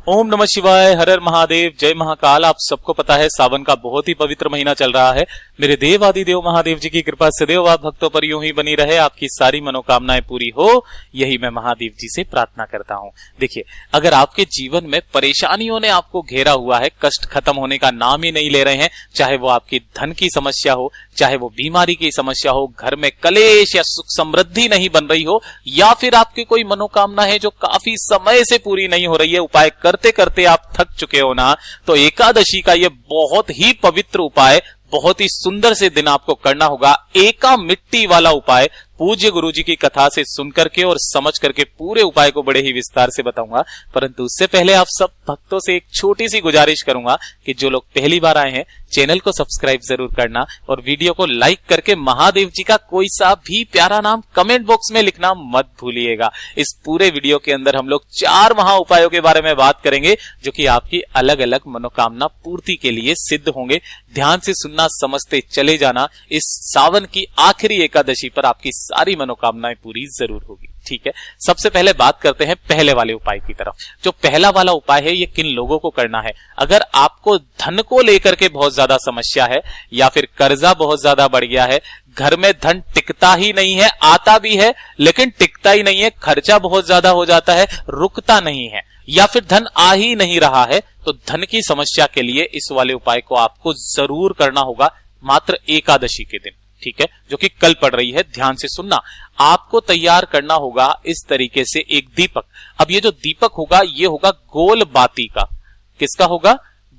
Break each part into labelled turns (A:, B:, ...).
A: ओम नमः शिवाय, हर हर महादेव, जय महाकाल। आप सबको पता है सावन का बहुत ही पवित्र महीना चल रहा है। मेरे देव आदि देव महादेव जी की कृपा सदैव आप भक्तों पर यूं ही बनी रहे, आपकी सारी मनोकामनाएं पूरी हो, यही मैं महादेव जी से प्रार्थना करता हूं। देखिए, अगर आपके जीवन में परेशानियों ने आपको घेरा हुआ है, कष्ट खत्म होने का नाम ही नहीं ले रहे हैं, चाहे वो आपकी धन की समस्या हो, चाहे वो बीमारी की समस्या हो, घर में कलेश या सुख समृद्धि नहीं बन रही हो, या फिर आपकी कोई मनोकामना है जो काफी समय से पूरी नहीं हो रही है, उपाय करते करते आप थक चुके हो ना, तो एकादशी का ये बहुत ही पवित्र उपाय, बहुत ही सुंदर से दिन आपको करना होगा। एका मिट्टी वाला उपाय पूज्य गुरु जी की कथा से सुन करके और समझ करके पूरे उपाय को बड़े ही विस्तार से बताऊंगा। परंतु उससे पहले आप सब भक्तों से एक छोटी सी गुजारिश करूंगा कि जो लोग पहली बार आए हैं, चैनल को सब्सक्राइब जरूर करना और वीडियो को लाइक करके महादेव जी का कोई सा भी प्यारा नाम कमेंट बॉक्स में लिखना मत भूलिएगा। इस पूरे वीडियो के अंदर हम लोग 4 महा उपायों के बारे में बात करेंगे जो कि आपकी अलग अलग मनोकामना पूर्ति के लिए सिद्ध होंगे। ध्यान से सुनना, समझते चले जाना। इस सावन की आखिरी एकादशी पर आपकी सारी मनोकामनाएं पूरी जरूर होगी। ठीक है, सबसे पहले बात करते हैं पहले वाले उपाय की तरफ। जो पहला वाला उपाय है, ये किन लोगों को करना है? अगर आपको धन को लेकर के बहुत ज्यादा समस्या है, या फिर कर्जा बहुत ज्यादा बढ़ गया है, घर में धन टिकता ही नहीं है, आता भी है लेकिन टिकता ही नहीं है, खर्चा बहुत ज्यादा हो जाता है, रुकता नहीं है, या फिर धन आ ही नहीं रहा है, तो धन की समस्या के लिए इस वाले उपाय को आपको जरूर करना होगा मात्र एकादशी के दिन। ठीक है, जो कि कल पड़ रही है। ध्यान से सुनना, आपको तैयार करना होगा इस तरीके से एक दीपक। अब ये जो दीपक होगा, ये होगा गोल बाती का। किसका होगा?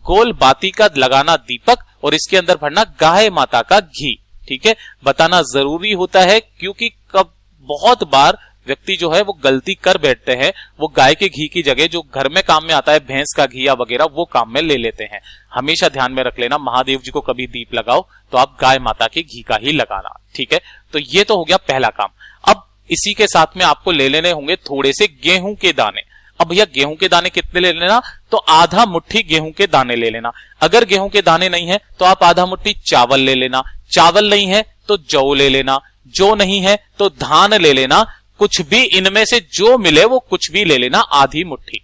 A: गोल बाती का लगाना दीपक, और इसके अंदर भरना गाय माता का घी। ठीक है, बताना जरूरी होता है क्योंकि कब बहुत बार व्यक्ति जो है वो गलती कर बैठते हैं, वो गाय के घी की जगह जो घर में काम में आता है भैंस का घी या वगैरह, वो काम में ले लेते हैं। हमेशा ध्यान में रख लेना, महादेव जी को कभी दीप लगाओ तो आप गाय माता के घी का ही लगाना। ठीक है, तो ये तो हो गया पहला काम। अब इसी के साथ में आपको ले लेने होंगे थोड़े से गेहूं के दाने। अब भैया गेहूं के दाने कितने ले लेना? तो आधा मुट्ठी गेहूं के दाने ले लेना। अगर गेहूं के दाने नहीं है तो आप आधा मुट्ठी चावल ले लेना। चावल नहीं है तो जौ ले लेना। जौ नहीं है तो धान ले लेना। कुछ भी इनमें से जो मिले वो कुछ भी ले लेना, आधी मुट्ठी।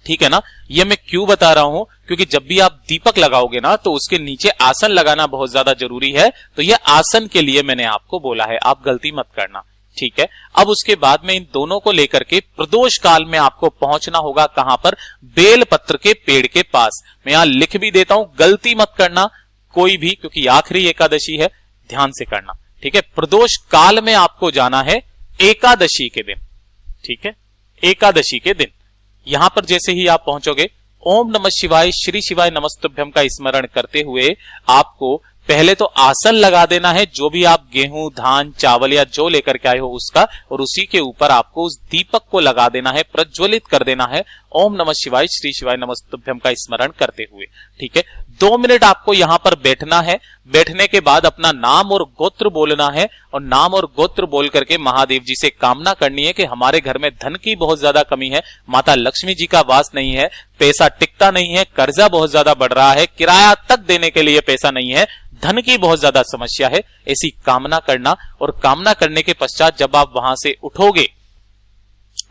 A: ठीक है ना? ये मैं क्यों बता रहा हूं? क्योंकि जब भी आप दीपक लगाओगे ना, तो उसके नीचे आसन लगाना बहुत ज्यादा जरूरी है। तो ये आसन के लिए मैंने आपको बोला है, आप गलती मत करना। ठीक है, अब उसके बाद में इन दोनों को लेकर के प्रदोष काल में आपको पहुंचना होगा। कहां पर? बेल पत्र के पेड़ के पास। मैं यहां लिख भी देता हूं, गलती मत करना कोई भी, क्योंकि आखिरी एकादशी है, ध्यान से करना। ठीक है, प्रदोष काल में आपको जाना है एकादशी के दिन। ठीक है, एकादशी के दिन यहां पर जैसे ही आप पहुंचोगे, ओम नमः शिवाय, श्री शिवाय नमस्तुभ्यम का स्मरण करते हुए आपको पहले तो आसन लगा देना है, जो भी आप गेहूं, धान, चावल या जो लेकर के आए हो उसका, और उसी के ऊपर आपको उस दीपक को लगा देना है, प्रज्वलित कर देना है, ओम नमः शिवाय, श्री शिवाय नमस्तुभ्यम का स्मरण करते हुए। ठीक है, 2 मिनट आपको यहां पर बैठना है। बैठने के बाद अपना नाम और गोत्र बोलना है, और नाम और गोत्र बोल करके महादेव जी से कामना करनी है कि हमारे घर में धन की बहुत ज्यादा कमी है, माता लक्ष्मी जी का वास नहीं है, पैसा टिकता नहीं है, कर्जा बहुत ज्यादा बढ़ रहा है, किराया तक देने के लिए पैसा नहीं है, धन की बहुत ज्यादा समस्या है। ऐसी कामना करना, और कामना करने के पश्चात जब आप वहां से उठोगे,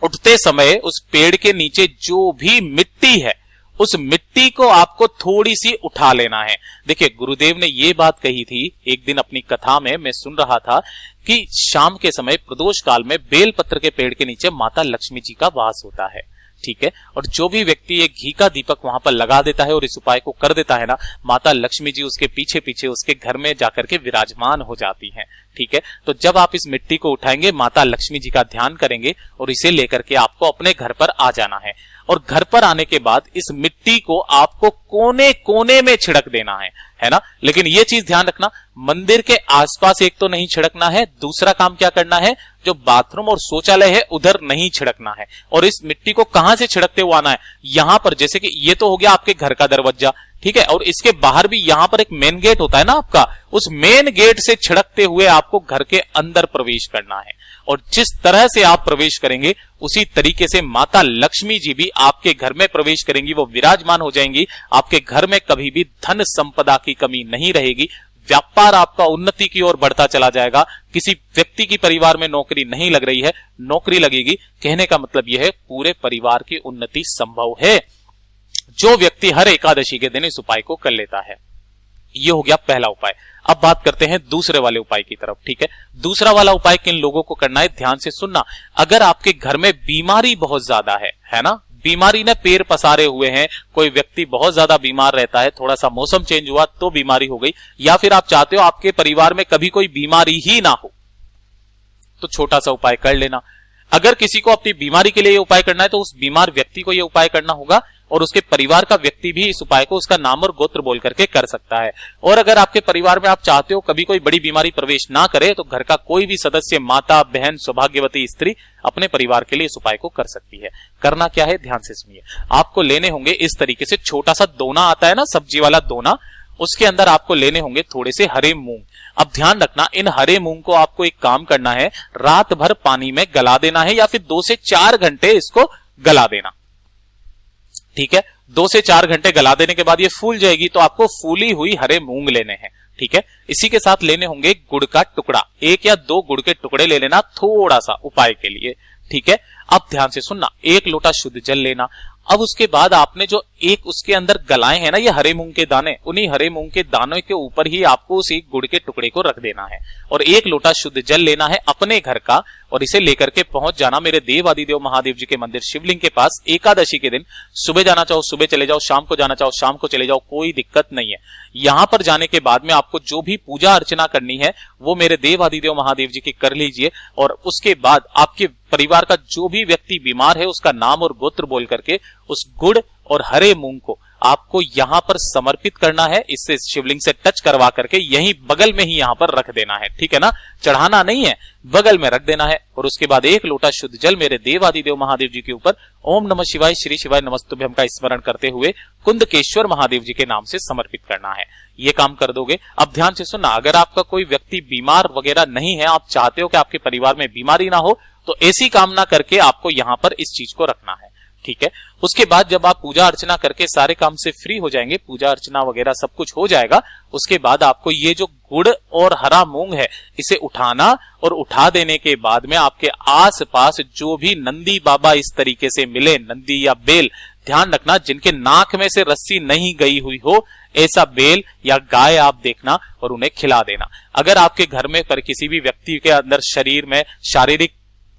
A: उठते समय उस पेड़ के नीचे जो भी मिट्टी है, उस मिट्टी को आपको थोड़ी सी उठा लेना है। देखिए, गुरुदेव ने ये बात कही थी एक दिन अपनी कथा में, मैं सुन रहा था कि शाम के समय प्रदोष काल में बेलपत्र के पेड़ के नीचे माता लक्ष्मी जी का वास होता है। ठीक है, और जो भी व्यक्ति एक घी का दीपक वहां पर लगा देता है और इस उपाय को कर देता है ना, माता लक्ष्मी जी उसके पीछे पीछे उसके घर में जाकर के विराजमान हो जाती हैं। ठीक है, तो जब आप इस मिट्टी को उठाएंगे, माता लक्ष्मी जी का ध्यान करेंगे और इसे लेकर के आपको अपने घर पर आ जाना है। और घर पर आने के बाद इस मिट्टी को आपको कोने कोने में छिड़क देना है ना? लेकिन ये चीज ध्यान रखना, मंदिर के आसपास एक तो नहीं छिड़कना है, दूसरा काम क्या करना है, जो बाथरूम और शौचालय है उधर नहीं छिड़कना है। और इस मिट्टी को कहां से छिड़कते हुए आना है? यहां पर, जैसे कि ये तो हो गया आपके घर का दरवाजा, ठीक है, और इसके बाहर भी यहां पर एक मेन गेट होता है ना आपका, उस मेन गेट से छिड़कते हुए आपको घर के अंदर प्रवेश करना है। और जिस तरह से आप प्रवेश करेंगे, उसी तरीके से माता लक्ष्मी जी भी आपके घर में प्रवेश करेंगी, वो विराजमान हो जाएंगी। आपके घर में कभी भी धन संपदा की कमी नहीं रहेगी, व्यापार आपका उन्नति की ओर बढ़ता चला जाएगा। किसी व्यक्ति की परिवार में नौकरी नहीं लग रही है, नौकरी लगेगी। कहने का मतलब यह है पूरे परिवार की उन्नति संभव है, जो व्यक्ति हर एकादशी के दिन इस उपाय को कर लेता है। यह हो गया पहला उपाय। अब बात करते हैं दूसरे वाले उपाय की तरफ। ठीक है, दूसरा वाला उपाय किन लोगों को करना है, ध्यान से सुनना। अगर आपके घर में बीमारी बहुत ज्यादा है ना, बीमारी ने पैर पसारे हुए हैं, कोई व्यक्ति बहुत ज्यादा बीमार रहता है, थोड़ा सा मौसम चेंज हुआ तो बीमारी हो गई, या फिर आप चाहते हो आपके परिवार में कभी कोई बीमारी ही ना हो, तो छोटा सा उपाय कर लेना। अगर किसी को अपनी बीमारी के लिए ये उपाय करना है तो उस बीमार व्यक्ति को ये उपाय करना होगा, और उसके परिवार का व्यक्ति भी इस उपाय को उसका नाम और गोत्र बोल करके कर सकता है। और अगर आपके परिवार में आप चाहते हो कभी कोई बड़ी बीमारी प्रवेश ना करे, तो घर का कोई भी सदस्य, माता, बहन, सौभाग्यवती स्त्री अपने परिवार के लिए इस उपाय को कर सकती है। करना क्या है, ध्यान से सुनिए। आपको लेने होंगे इस तरीके से छोटा सा दोना आता है ना, सब्जी वाला दोना, उसके अंदर आपको लेने होंगे थोड़े से हरे मूंग। अब ध्यान रखना, इन हरे मूंग को आपको एक काम करना है, रात भर पानी में गला देना है, या फिर 2 से 4 घंटे इसको गला देना। ठीक है, 2 से 4 घंटे गला देने के बाद ये फूल जाएगी, तो आपको फूली हुई हरे मूंग लेने हैं। ठीक है, इसी के साथ लेने होंगे गुड़ का टुकड़ा, 1 या 2 गुड़ के टुकड़े ले लेना थोड़ा सा उपाय के लिए। ठीक है, अब ध्यान से सुनना, 1 लोटा शुद्ध जल लेना। अब उसके बाद आपने जो एक उसके अंदर गलाए हैं ना ये हरे मूंग के दाने, उन्हीं हरे मूंग के दानों के ऊपर ही आपको उस एक गुड़ के टुकड़े को रख देना है, और 1 लोटा शुद्ध जल लेना है अपने घर का, और इसे लेकर के पहुंच जाना मेरे देवादिदेव महादेव जी के मंदिर शिवलिंग के पास। एकादशी के दिन सुबह जाना चाहो सुबह चले जाओ, शाम को जाना चाहो शाम को चले जाओ, कोई दिक्कत नहीं है। यहां पर जाने के बाद में आपको जो भी पूजा अर्चना करनी है वो मेरे देवादिदेव महादेव जी की कर लीजिए, और उसके बाद आपके परिवार का जो भी व्यक्ति बीमार है उसका नाम और गोत्र बोल करके उस गुड़ और हरे मूंग को आपको यहां पर समर्पित करना है। इससे शिवलिंग से टच करवा करके यहीं बगल में ही यहां पर रख देना है। ठीक है ना, चढ़ाना नहीं है, बगल में रख देना है। और उसके बाद 1 लोटा शुद्ध जल मेरे देवादिदेव महादेव जी के ऊपर ओम नमः शिवाय श्री शिवाय नमस्तुभ्यम का स्मरण करते हुए कुंदकेश्वर महादेव जी के नाम से समर्पित करना है। ये काम कर दोगे। अब ध्यान से सुनना, अगर आपका कोई व्यक्ति बीमार वगैरह नहीं है, आप चाहते हो कि आपके परिवार में बीमारी ना हो, तो ऐसी कामना करके आपको यहां पर इस चीज को रखना है। ठीक है, उसके बाद जब आप पूजा अर्चना करके सारे काम से फ्री हो जाएंगे, पूजा अर्चना वगैरह सब कुछ हो जाएगा, उसके बाद आपको ये जो गुड़ और हरा मूंग है इसे उठाना, और उठा देने के बाद में आपके आसपास जो भी नंदी बाबा इस तरीके से मिले, नंदी या बेल, ध्यान रखना जिनके नाक में से रस्सी नहीं गई हुई हो, ऐसा बेल या गाय आप देखना और उन्हें खिला देना। अगर आपके घर में पर किसी भी व्यक्ति के अंदर शरीर में शारीरिक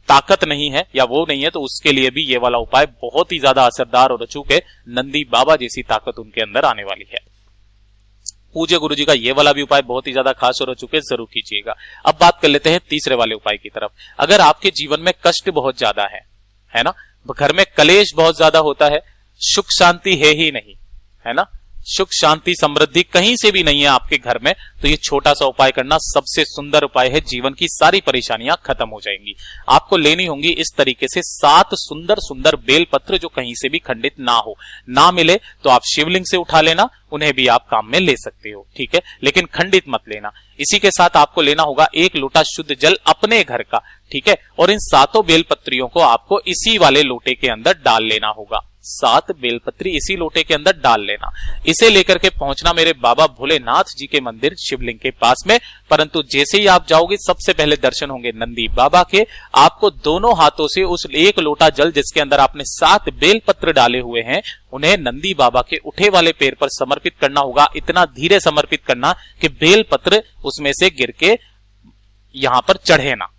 A: ताकत नहीं है या वो नहीं है, तो उसके लिए भी ये वाला उपाय बहुत ही ज्यादा असरदार और अचूक है। नंदी बाबा जैसी ताकत उनके अंदर आने वाली है। पूज्य गुरु जी का ये वाला भी उपाय बहुत ही ज्यादा खास और अचूक है, जरूर कीजिएगा। अब बात कर लेते हैं तीसरे वाले उपाय की तरफ। अगर आपके जीवन में कष्ट बहुत ज्यादा है ना, घर में कलेश बहुत ज्यादा होता है, सुख शांति है ही नहीं, है ना, सुख शांति समृद्धि कहीं से भी नहीं है आपके घर में, तो ये छोटा सा उपाय करना सबसे सुंदर उपाय है। जीवन की सारी परेशानियां खत्म हो जाएंगी। आपको लेनी होंगी इस तरीके से 7 सुंदर सुंदर बेलपत्र, जो कहीं से भी खंडित ना हो। ना मिले तो आप शिवलिंग से उठा लेना, उन्हें भी आप काम में ले सकते हो। ठीक है, लेकिन खंडित मत लेना। इसी के साथ आपको लेना होगा 1 लोटा शुद्ध जल अपने घर का। ठीक है, और इन 7 बेलपत्रियों को आपको इसी वाले लोटे के अंदर डाल लेना होगा। 7 बेलपत्री इसी लोटे के अंदर डाल लेना। इसे लेकर के पहुंचना मेरे बाबा भोलेनाथ जी के मंदिर शिवलिंग के पास में। परंतु जैसे ही आप जाओगे सबसे पहले दर्शन होंगे नंदी बाबा के। आपको दोनों हाथों से उस 1 लोटा जल जिसके अंदर आपने 7 बेलपत्र डाले हुए हैं, उन्हें नंदी बाबा के उठे वाले पैर पर समर्पित करना होगा। इतना धीरे समर्पित करना कि बेलपत्र उसमें से गिर के यहां पर चढ़े ना।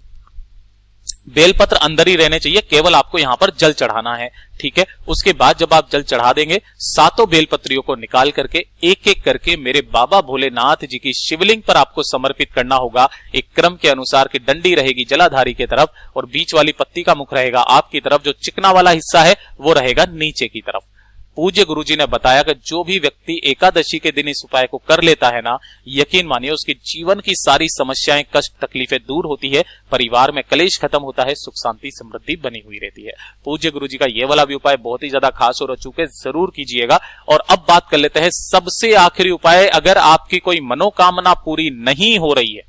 A: बेलपत्र अंदर ही रहने चाहिए, केवल आपको यहां पर जल चढ़ाना है। ठीक है, उसके बाद जब आप जल चढ़ा देंगे, 7 बेलपत्रियों को निकाल करके एक एक करके मेरे बाबा भोलेनाथ जी की शिवलिंग पर आपको समर्पित करना होगा। एक क्रम के अनुसार की डंडी रहेगी जलाधारी की तरफ, और बीच वाली पत्ती का मुख रहेगा आपकी तरफ, जो चिकना वाला हिस्सा है वो रहेगा नीचे की तरफ। पूज्य गुरुजी ने बताया कि जो भी व्यक्ति एकादशी के दिन इस उपाय को कर लेता है ना, यकीन मानिए उसके जीवन की सारी समस्याएं, कष्ट, तकलीफें दूर होती है, परिवार में कलेश खत्म होता है, सुख शांति समृद्धि बनी हुई रहती है। पूज्य गुरुजी का ये वाला भी उपाय बहुत ही ज्यादा खास और अचूक है, जरूर कीजिएगा। और अब बात कर लेते हैं सबसे आखिरी उपाय। अगर आपकी कोई मनोकामना पूरी नहीं हो रही है,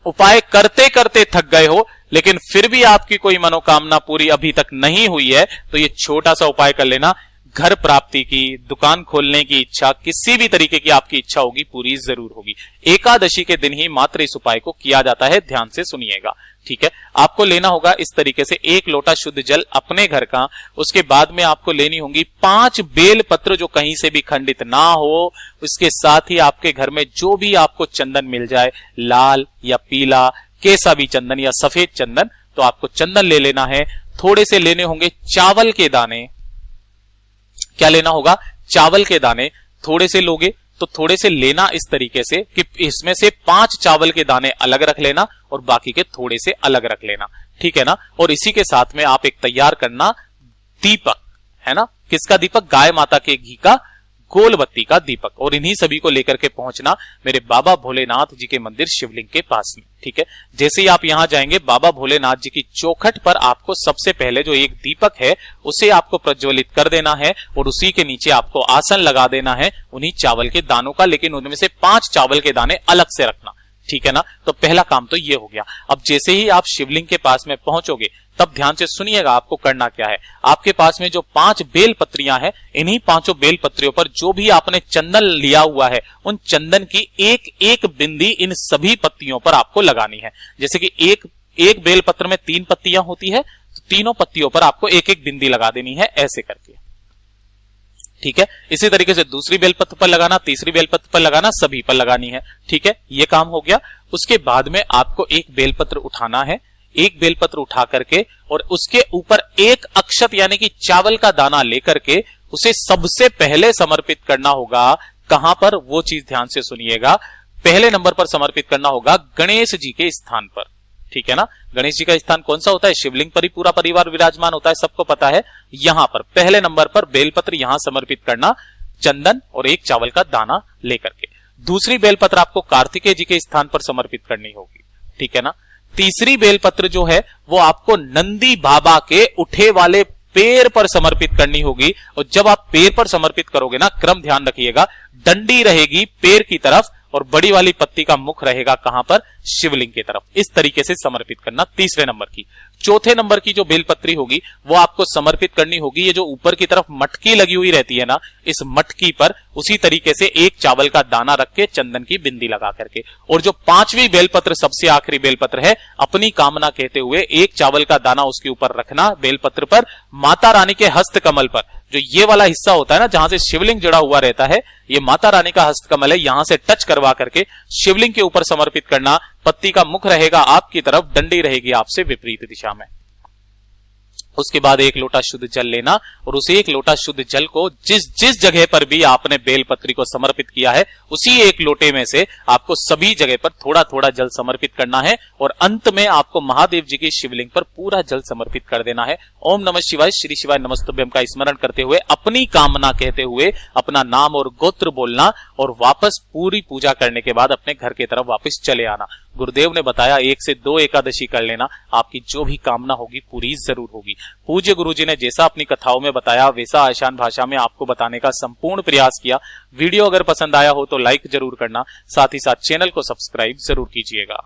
A: उपाय करते करते थक गए हो, लेकिन फिर भी आपकी कोई मनोकामना पूरी अभी तक नहीं हुई है, तो ये छोटा सा उपाय कर लेना। घर प्राप्ति की, दुकान खोलने की इच्छा, किसी भी तरीके की आपकी इच्छा होगी पूरी जरूर होगी। एकादशी के दिन ही मात्र इस उपाय को किया जाता है, ध्यान से सुनिएगा। ठीक है, आपको लेना होगा इस तरीके से 1 लोटा शुद्ध जल अपने घर का। उसके बाद में आपको लेनी होंगी 5 बेल पत्र जो कहीं से भी खंडित ना हो। उसके साथ ही आपके घर में जो भी आपको चंदन मिल जाए, लाल या पीला, केसरी चंदन या सफेद चंदन, तो आपको चंदन ले लेना है। थोड़े से लेने होंगे चावल के दाने। क्या लेना होगा? चावल के दाने। थोड़े से लोगे तो थोड़े से लेना इस तरीके से कि इसमें से 5 चावल के दाने अलग रख लेना और बाकी के थोड़े से अलग रख लेना। ठीक है ना। और इसी के साथ में आप एक तैयार करना दीपक, है ना। किसका दीपक? गाय माता के घी का गोल बत्ती का दीपक। और इन्हीं सभी को लेकर के पहुंचना मेरे बाबा भोलेनाथ जी के मंदिर शिवलिंग के पास में। ठीक है, जैसे ही आप यहां जाएंगे बाबा भोलेनाथ जी की चौखट पर आपको सबसे पहले जो एक दीपक है उसे आपको प्रज्वलित कर देना है और उसी के नीचे आपको आसन लगा देना है उन्हीं चावल के दानों का, लेकिन उनमें से 5 चावल के दाने अलग से रखना। ठीक है ना। तो पहला काम तो ये हो गया। अब जैसे ही आप शिवलिंग के पास में पहुंचोगे तब ध्यान से सुनिएगा आपको करना क्या है। आपके पास में जो 5 बेल पत्रियां हैं, इन्हीं 5 बेल पत्रियों पर जो भी आपने चंदन लिया हुआ है उन चंदन की एक एक बिंदी इन सभी पत्तियों पर आपको लगानी है। जैसे कि एक बेल पत्र में 3 पत्तियां होती है, तो तीनों पत्तियों पर आपको एक एक बिंदी लगा देनी है, ऐसे करके। ठीक है, इसी तरीके से दूसरी बेलपत्र पर लगाना, तीसरी बेलपत्र पर लगाना, सभी पर लगानी है। ठीक है, ये काम हो गया। उसके बाद में आपको एक बेलपत्र उठाना है। एक बेलपत्र उठा करके और उसके ऊपर एक अक्षत यानी कि चावल का दाना लेकर के उसे सबसे पहले समर्पित करना होगा। कहां पर? वो चीज ध्यान से सुनिएगा। पहले नंबर पर समर्पित करना होगा गणेश जी के स्थान पर। ठीक है ना। गणेश जी का स्थान कौन सा होता है? शिवलिंग पर ही पूरा परिवार विराजमान होता है, सबको पता है। यहां पर पहले नंबर पर बेलपत्र यहां समर्पित करना, चंदन और एक चावल का दाना लेकर के। दूसरी बेलपत्र आपको कार्तिकेय जी के स्थान पर समर्पित करनी होगी। ठीक है ना। तीसरी बेलपत्र जो है वो आपको नंदी बाबा के उठे वाले पैर पर समर्पित करनी होगी। और जब आप पैर पर समर्पित करोगे ना, क्रम ध्यान रखिएगा, डंडी रहेगी पैर की तरफ और बड़ी वाली पत्ती का मुख रहेगा कहां पर? शिवलिंग की तरफ। इस तरीके से समर्पित करना तीसरे नंबर की। चौथे नंबर की जो बेलपत्री होगी वो आपको समर्पित करनी होगी, ये जो ऊपर की तरफ मटकी लगी हुई रहती है ना, इस मटकी पर उसी तरीके से एक चावल का दाना रख के चंदन की बिंदी लगा करके। और जो 5वीं बेलपत्र सबसे आखिरी बेलपत्र है, अपनी कामना कहते हुए एक चावल का दाना उसके ऊपर रखना बेलपत्र पर, माता रानी के हस्त कमल पर। जो ये वाला हिस्सा होता है ना जहां से शिवलिंग जुड़ा हुआ रहता है, ये माता रानी का हस्त कमल है, यहां से टच करवा करके शिवलिंग के ऊपर समर्पित करना। पत्ती का मुख रहेगा आपकी तरफ, डंडी रहेगी आपसे विपरीत दिशा में। उसके बाद 1 लोटा शुद्ध जल लेना और उस 1 लोटा शुद्ध जल को जिस जगह पर भी आपने बेलपत्री को समर्पित किया है उसी 1 लोटे में से आपको सभी जगह पर थोड़ा थोड़ा जल समर्पित करना है और अंत में आपको महादेव जी की शिवलिंग पर पूरा जल समर्पित कर देना है। ओम नमः शिवाय, श्री शिवाय नमस्तुभ्यम का स्मरण करते हुए अपनी कामना कहते हुए अपना नाम और गोत्र बोलना और वापस पूरी पूजा करने के बाद अपने घर की तरफ वापस चले आना। गुरुदेव ने बताया 1 से 2 एकादशी कर लेना, आपकी जो भी कामना होगी पूरी जरूर होगी। पूज्य गुरुजी ने जैसा अपनी कथाओं में बताया वैसा आसान भाषा में आपको बताने का संपूर्ण प्रयास किया। वीडियो अगर पसंद आया हो तो लाइक जरूर करना, साथ ही साथ चैनल को सब्सक्राइब जरूर कीजिएगा।